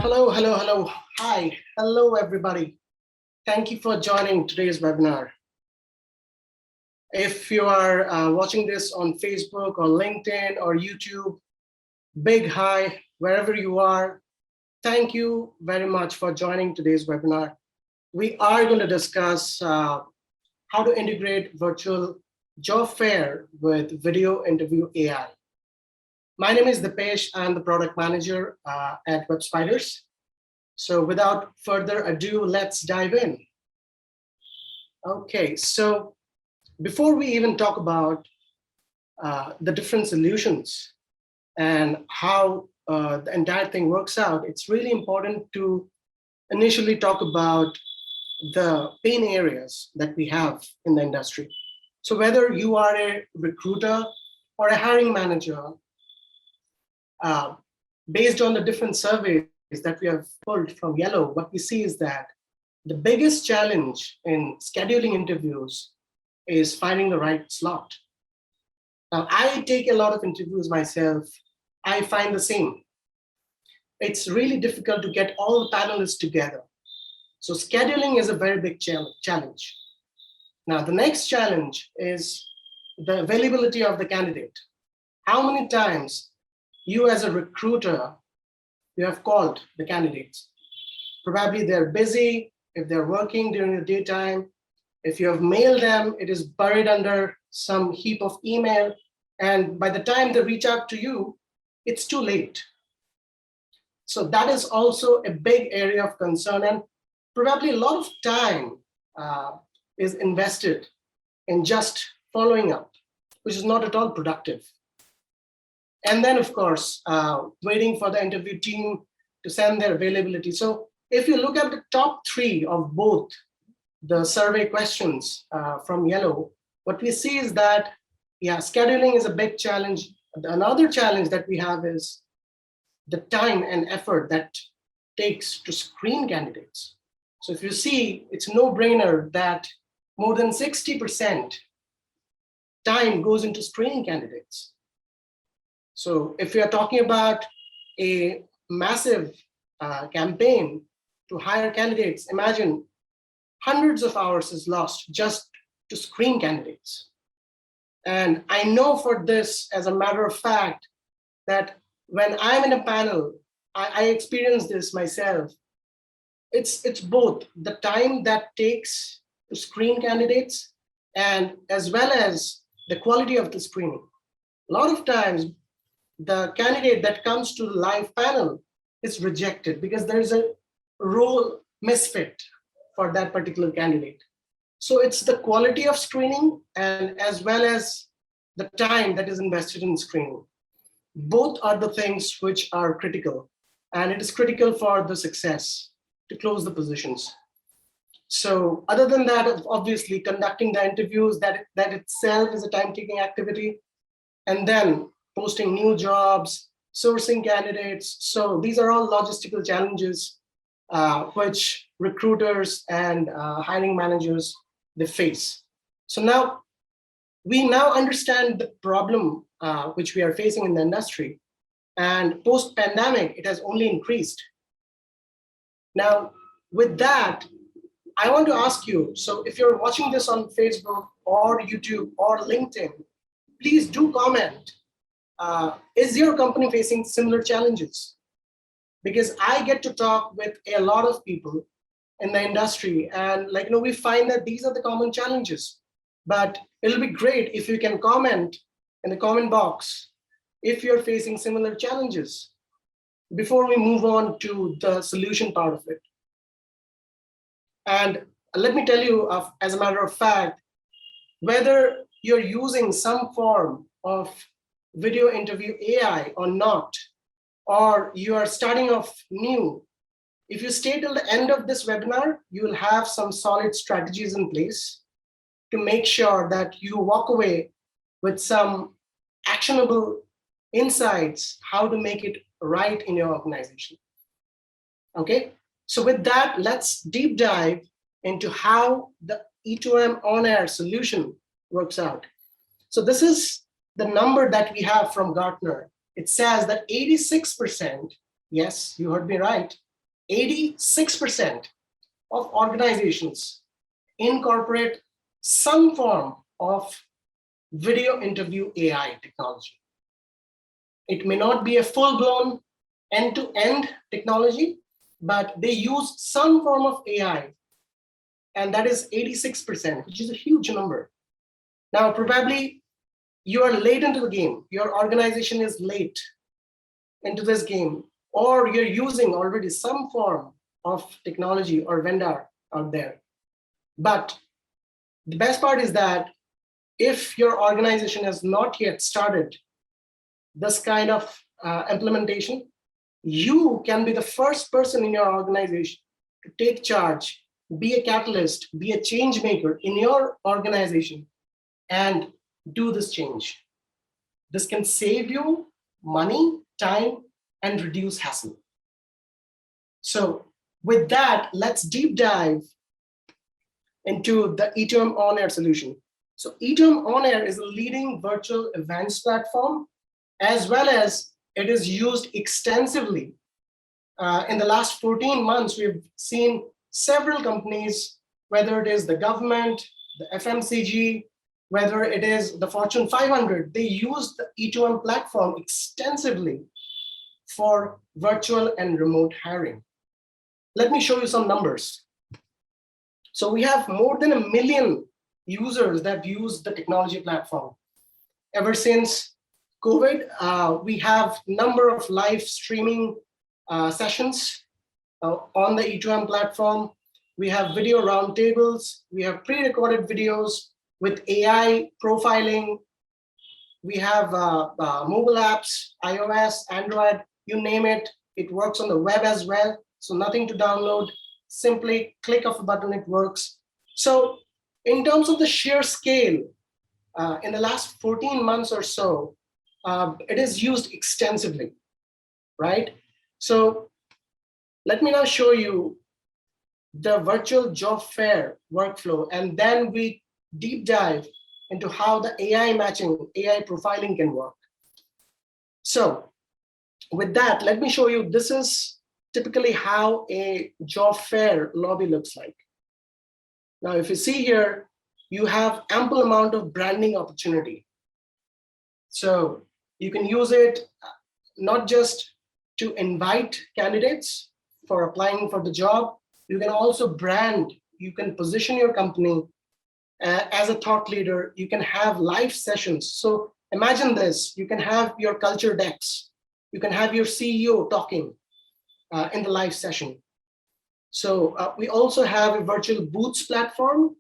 Hello. Hi. Hello, everybody. Thank you for joining today's webinar. If you are watching this on Facebook or LinkedIn or YouTube, big hi, wherever you are, thank you very much for joining today's webinar. We are going to discuss how to integrate virtual job fair with video interview AI. My name is Dipesh. I'm the product manager at WebSpiders. So without further ado, let's dive in. Okay, so before we even talk about the different solutions and how the entire thing works out, it's really important to initially talk about the pain areas that we have in the industry. So whether you are a recruiter or a hiring manager, based on the different surveys that we have pulled from Yellow, what we see is that the biggest challenge in scheduling interviews is finding the right slot. Now, I take a lot of interviews myself. I find the same. It's really difficult to get all the panelists together. So scheduling is a very big challenge. Now, the next challenge is the availability of the candidate. How many times you as a recruiter, you have called the candidates? Probably they're busy, if they're working during the daytime. If you have mailed them, it is buried under some heap of email. And by the time they reach out to you, it's too late. So that is also a big area of concern. And probably a lot of time is invested in just following up, which is not at all productive. And then, of course, waiting for the interview team to send their availability. So if you look at the top three of both the survey questions from Yellow, what we see is that, yeah, scheduling is a big challenge. Another challenge that we have is the time and effort that takes to screen candidates. So if you see, it's a no-brainer that more than 60% time goes into screening candidates. So if we are talking about a massive campaign to hire candidates, imagine hundreds of hours is lost just to screen candidates. And I know for this, as a matter of fact, that when I'm in a panel, I experience this myself. It's both the time that takes to screen candidates and as well as the quality of the screening. A lot of times, the candidate that comes to the live panel is rejected because there's a role misfit for that particular candidate. So it's the quality of screening and as well as the time that is invested in screening. Both are the things which are critical, and it is critical for the success to close the positions. So other than that, obviously conducting the interviews, that itself is a time-taking activity. And then posting new jobs, sourcing candidates. So these are all logistical challenges which recruiters and hiring managers, they face. So now we understand the problem which we are facing in the industry. And post-pandemic, it has only increased. Now, with that, I want to ask you, so if you're watching this on Facebook or YouTube or LinkedIn, please do comment. Is your company facing similar challenges? Because I get to talk with a lot of people in the industry, and we find that these are the common challenges. But it'll be great if you can comment in the comment box if you're facing similar challenges before we move on to the solution part of it. And let me tell you, as a matter of fact, whether you're using some form of video interview AI or not, or you are starting off new, if you stay till the end of this webinar, you will have some solid strategies in place to make sure that you walk away with some actionable insights, how to make it right in your organization. Okay, so with that, let's deep dive into how the E2M on-air solution works out. So this is the number that we have from Gartner. it says that 86%, yes, you heard me right, 86% of organizations incorporate some form of video interview AI technology. It may not be a full-blown end-to-end technology, but they use some form of AI, and that is 86%, which is a huge number. Now, probably you are late into the game. Your organization is late into this game, or you're using already some form of technology or vendor out there. But the best part is that if your organization has not yet started this kind of implementation, you can be the first person in your organization to take charge, be a catalyst, be a change maker in your organization, and do this change. This can save you money, time, and reduce hassle. So with that, let's deep dive into the E2M On Air solution. So E2M On Air is a leading virtual events platform, as well as it is used extensively. In the last 14 months, we've seen several companies, whether it is the government, the FMCG, whether it is the Fortune 500, they use the E2M platform extensively for virtual and remote hiring. Let me show you some numbers. So we have more than 1 million users that use the technology platform. Ever since COVID, we have number of live streaming sessions on the E2M platform. We have video roundtables. We have pre-recorded videos with AI profiling. We have mobile apps, iOS, Android, you name it. It works on the web as well. So nothing to download, simply click of a button, it works. So in terms of the sheer scale, in the last 14 months or so, it is used extensively, right? So let me now show you the virtual job fair workflow, and then we deep dive into how the AI matching, AI profiling can work. So with that, let me show you, this is typically how a job fair lobby looks like. Now, if you see here, you have ample amount of branding opportunity. So you can use it not just to invite candidates for applying for the job, you can also brand, you can position your company as a thought leader, you can have live sessions. So imagine this, you can have your culture decks, you can have your CEO talking in the live session. So we also have a virtual booths platform.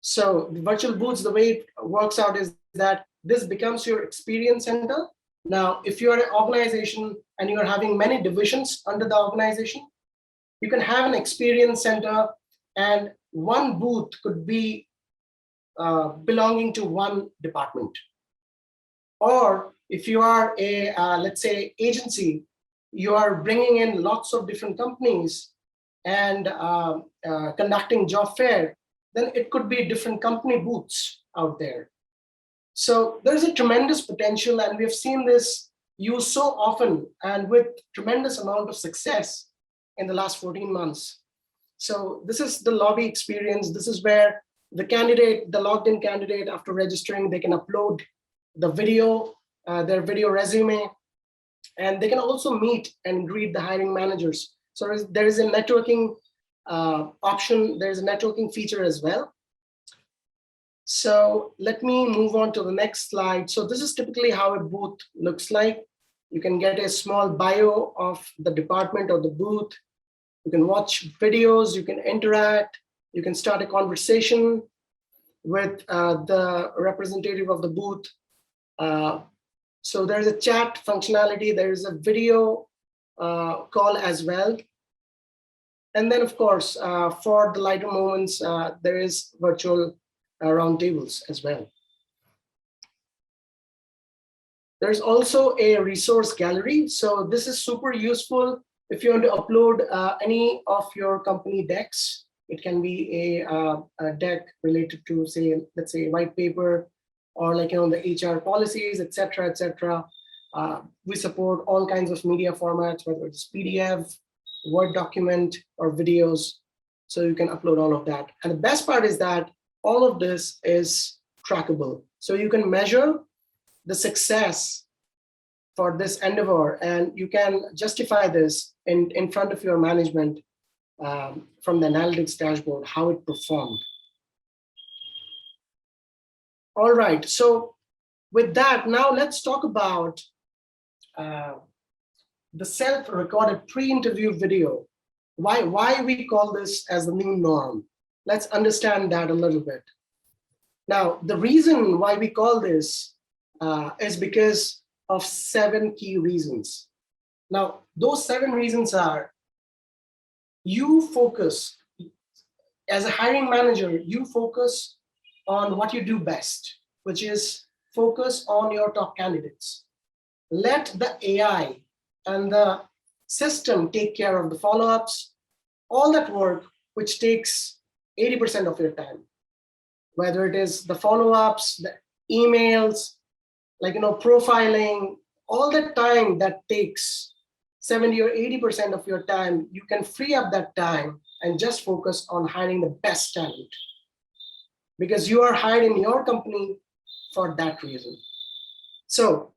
So the virtual booths, the way it works out is that this becomes your experience center. Now, if you're an organization and you're having many divisions under the organization, you can have an experience center, and one booth could be belonging to one department. Or if you are a, let's say, agency, you are bringing in lots of different companies and conducting job fair, then it could be different company booths out there. So there's a tremendous potential, and we've seen this used so often and with tremendous amount of success in the last 14 months. So this is the lobby experience. This is where the candidate, the logged in candidate, after registering, they can upload the video, their video resume, and they can also meet and greet the hiring managers. So there is a networking option, there's a networking feature as well. So let me move on to the next slide. So this is typically how a booth looks like. You can get a small bio of the department or the booth. You can watch videos, you can interact, you can start a conversation with the representative of the booth. So there's a chat functionality, there's a video call as well. And then, of course, for the lighter moments, there is virtual roundtables as well. There's also a resource gallery. So this is super useful if you want to upload any of your company decks. It can be a deck related to, say, let's say, white paper, or like, you know, the HR policies, etc., etc. We support all kinds of media formats, whether it's PDF, Word document, or videos. So you can upload all of that. And the best part is that all of this is trackable. So you can measure the success for this endeavor, and you can justify this in front of your management from the analytics dashboard, how it performed. All right, so with that, now let's talk about the self-recorded pre-interview video. Why we call this as the new norm? Let's understand that a little bit. Now, the reason why we call this is because of 7 key reasons. Now, those 7 reasons are: you focus, as a hiring manager, you focus on what you do best, which is focus on your top candidates. Let the AI and the system take care of the follow-ups, all that work, which takes 80% of your time, whether it is the follow-ups, the emails, like, profiling, all that time that takes 70 or 80% of your time, you can free up that time and just focus on hiring the best talent, because you are hired in your company for that reason. So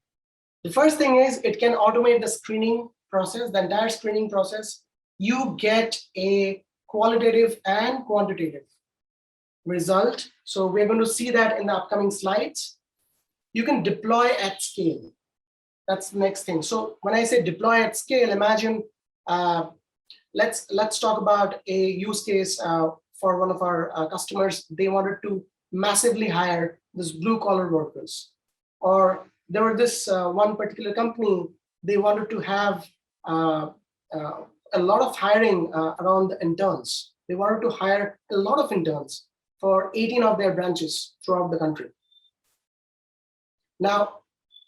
the first thing is, it can automate the screening process, the entire screening process. You get a qualitative and quantitative result. So we're going to see that in the upcoming slides. You can deploy at scale. That's the next thing. So when I say deploy at scale, imagine, let's talk about a use case for one of our customers. They wanted to massively hire this blue collar workers, or there were this one particular company, they wanted to have a lot of hiring around the interns. They wanted to hire a lot of interns for 18 of their branches throughout the country. Now,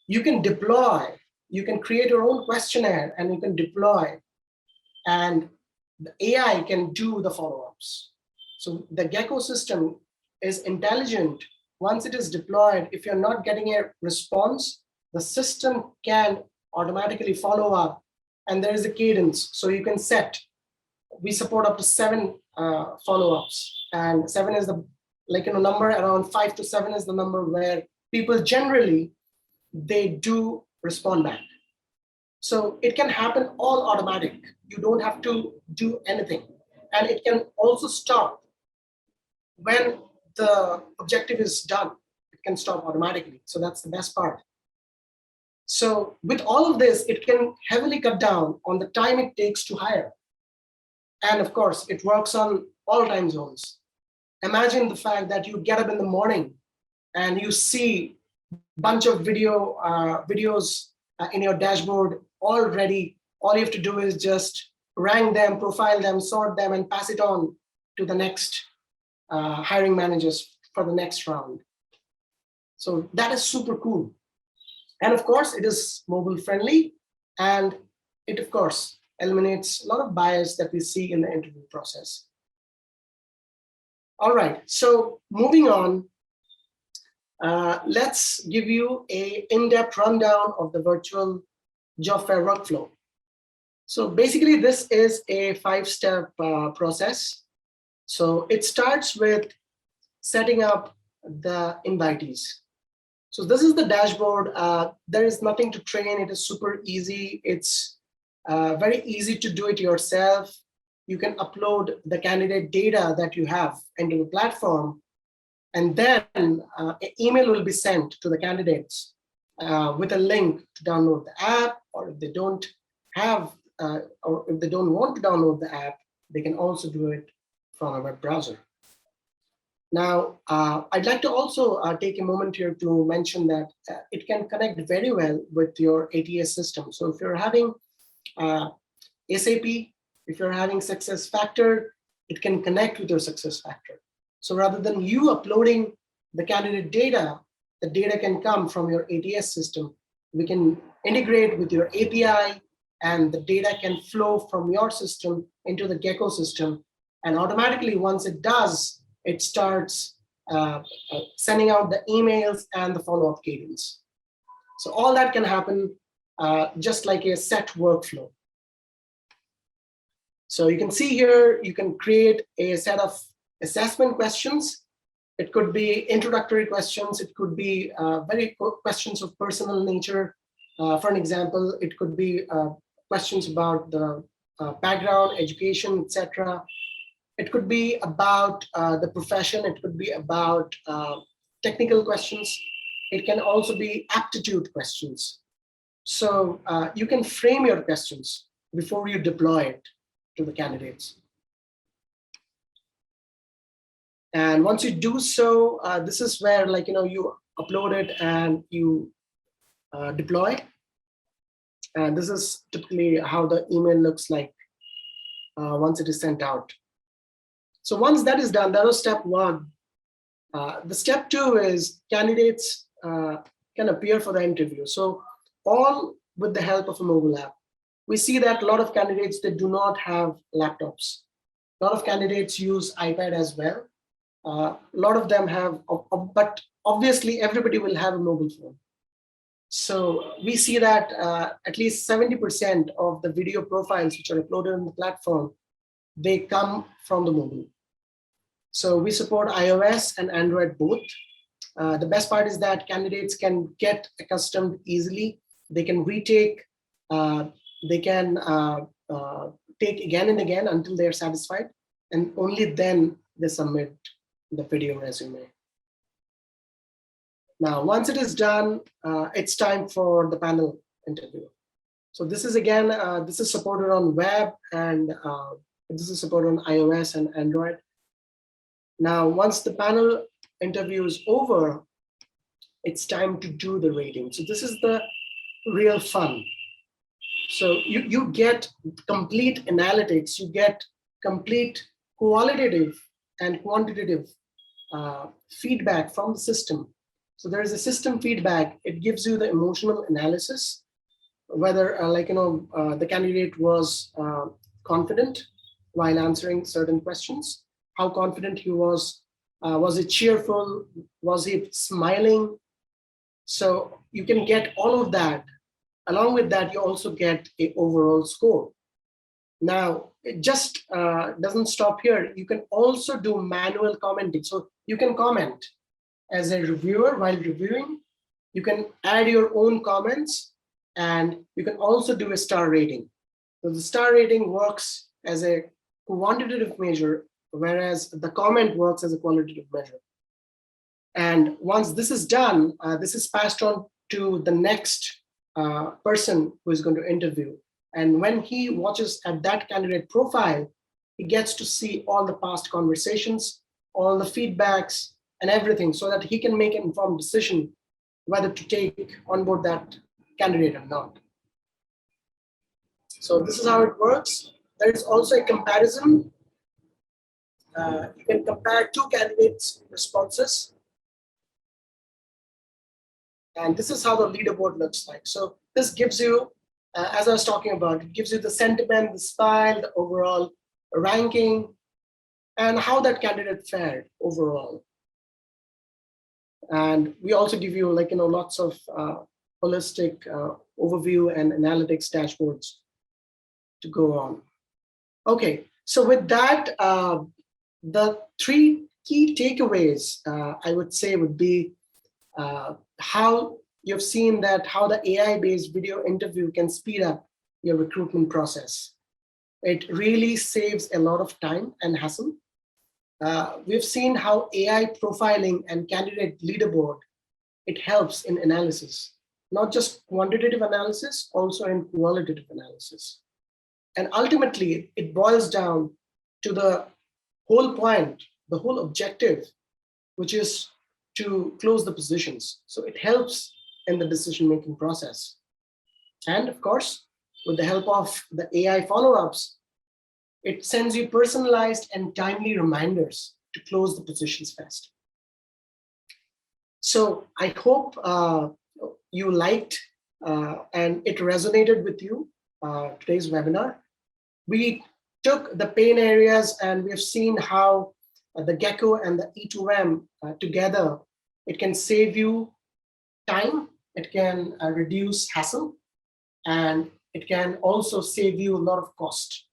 you can deploy, you can create your own questionnaire and you can deploy, and the AI can do the follow-ups. So the Gecko system is intelligent. Once it is deployed, if you're not getting a response, the system can automatically follow up, and there is a cadence. So you can set, we support up to 7 follow-ups, and 7 is the number, around 5 to 7 is the number where people generally, they do respond back. So it can happen all automatic. You don't have to do anything. And it can also stop when the objective is done. It can stop automatically. So that's the best part. So with all of this, it can heavily cut down on the time it takes to hire. And of course, it works on all time zones. Imagine the fact that you get up in the morning and you see a bunch of videos in your dashboard already. All you have to do is just rank them, profile them, sort them, and pass it on to the next hiring managers for the next round. So that is super cool. And of course, it is mobile friendly, and it, of course, eliminates a lot of bias that we see in the interview process. All right, so moving on, let's give you an in-depth rundown of the virtual job fair workflow. So basically, this is a 5-step process. So it starts with setting up the invitees. So this is the dashboard. There is nothing to train. It is super easy. It's very easy to do it yourself. You can upload the candidate data that you have into the platform, and then an email will be sent to the candidates with a link to download the app, or if they don't have, or if they don't want to download the app, they can also do it from a web browser. Now, I'd like to also take a moment here to mention that it can connect very well with your ATS system. So if you're having SAP, if you're having SuccessFactors, it can connect with your SuccessFactors. So rather than you uploading the candidate data, the data can come from your ATS system. We can integrate with your API, and the data can flow from your system into the Gecko system. And automatically, once it does, it starts sending out the emails and the follow-up cadence. So all that can happen just like a set workflow. So you can see here, you can create a set of assessment questions. It could be introductory questions. It could be very questions of personal nature. For an example, it could be questions about the background, education, etc. It could be about the profession. It could be about technical questions. It can also be aptitude questions. So you can frame your questions before you deploy it to the candidates. And once you do so, this is where you upload it and you deploy. And this is typically how the email looks like once it is sent out. So once that is done, that was step one. The step two is candidates can appear for the interview. So all with the help of a mobile app. We see that a lot of candidates, they do not have laptops. A lot of candidates use iPad as well. A lot of them have, but obviously everybody will have a mobile phone. So we see that at least 70% of the video profiles which are uploaded on the platform, they come from the mobile. So we support iOS and Android both. The best part is that candidates can get accustomed easily. They can retake, they can take again and again until they're satisfied, and only then they submit the video resume. Now, once it is done, it's time for the panel interview. So this is again, this is supported on web, and this is supported on iOS and Android. Now, once the panel interview is over, it's time to do the rating. So this is the real fun. So you get complete analytics, you get complete qualitative and quantitative feedback from the system. So there is a system feedback. It gives you the emotional analysis, whether the candidate was confident while answering certain questions, how confident he was he cheerful, was he smiling? So you can get all of that. Along with that, you also get an overall score. Now, it just doesn't stop here. You can also do manual commenting. So you can comment as a reviewer while reviewing. You can add your own comments, and you can also do a star rating. So the star rating works as a quantitative measure, whereas the comment works as a qualitative measure. And once this is done, this is passed on to the next person who is going to interview. And when he watches at that candidate profile, he gets to see all the past conversations, all the feedbacks, and everything, so that he can make an informed decision whether to take on board that candidate or not. So this is how it works. There is also a comparison. You can compare two candidates' responses. And this is how the leaderboard looks like. So this gives you, as I was talking about, it gives you the sentiment, the style, the overall ranking, and how that candidate fared overall. And we also give you lots of holistic overview and analytics dashboards to go on. Okay, so with that, the three key takeaways I would say would be how you've seen that how the AI-based video interview can speed up your recruitment process. It really saves a lot of time and hassle. We've seen how AI profiling and candidate leaderboard, it helps in analysis, not just quantitative analysis, also in qualitative analysis. And ultimately, it boils down to the whole point, the whole objective, which is to close the positions. So it helps in the decision-making process. And of course, with the help of the AI follow-ups, it sends you personalized and timely reminders to close the positions fast. So I hope you liked and it resonated with you, today's webinar. We took the pain areas and we've seen how the Gecko and the E2M together, it can save you time, it can reduce hassle, and it can also save you a lot of cost.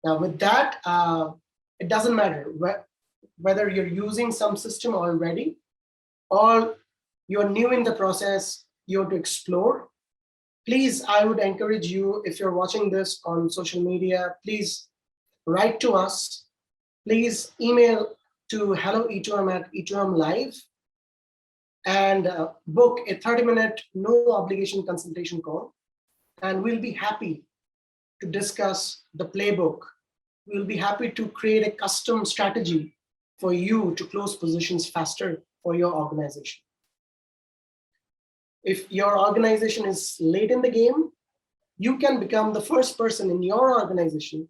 Now, with that, it doesn't matter whether you're using some system already or you're new in the process, you have to explore. Please, I would encourage you, if you're watching this on social media, please write to us. Please email to hello@e2m and book a 30-minute no obligation consultation call. And we'll be happy to discuss the playbook. We'll be happy to create a custom strategy for you to close positions faster for your organization. If your organization is late in the game, you can become the first person in your organization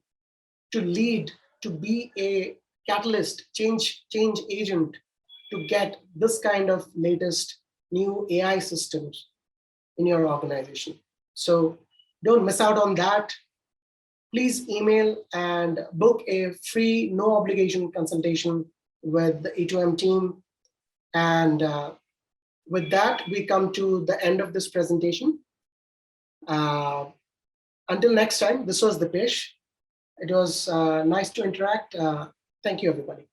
to lead, to be a catalyst, change agent, to get this kind of latest new AI systems in your organization. So don't miss out on that. Please email and book a free, no obligation consultation with the E2M team. And with that, we come to the end of this presentation. Until next time, this was Dipesh. It was nice to interact. Thank you, everybody.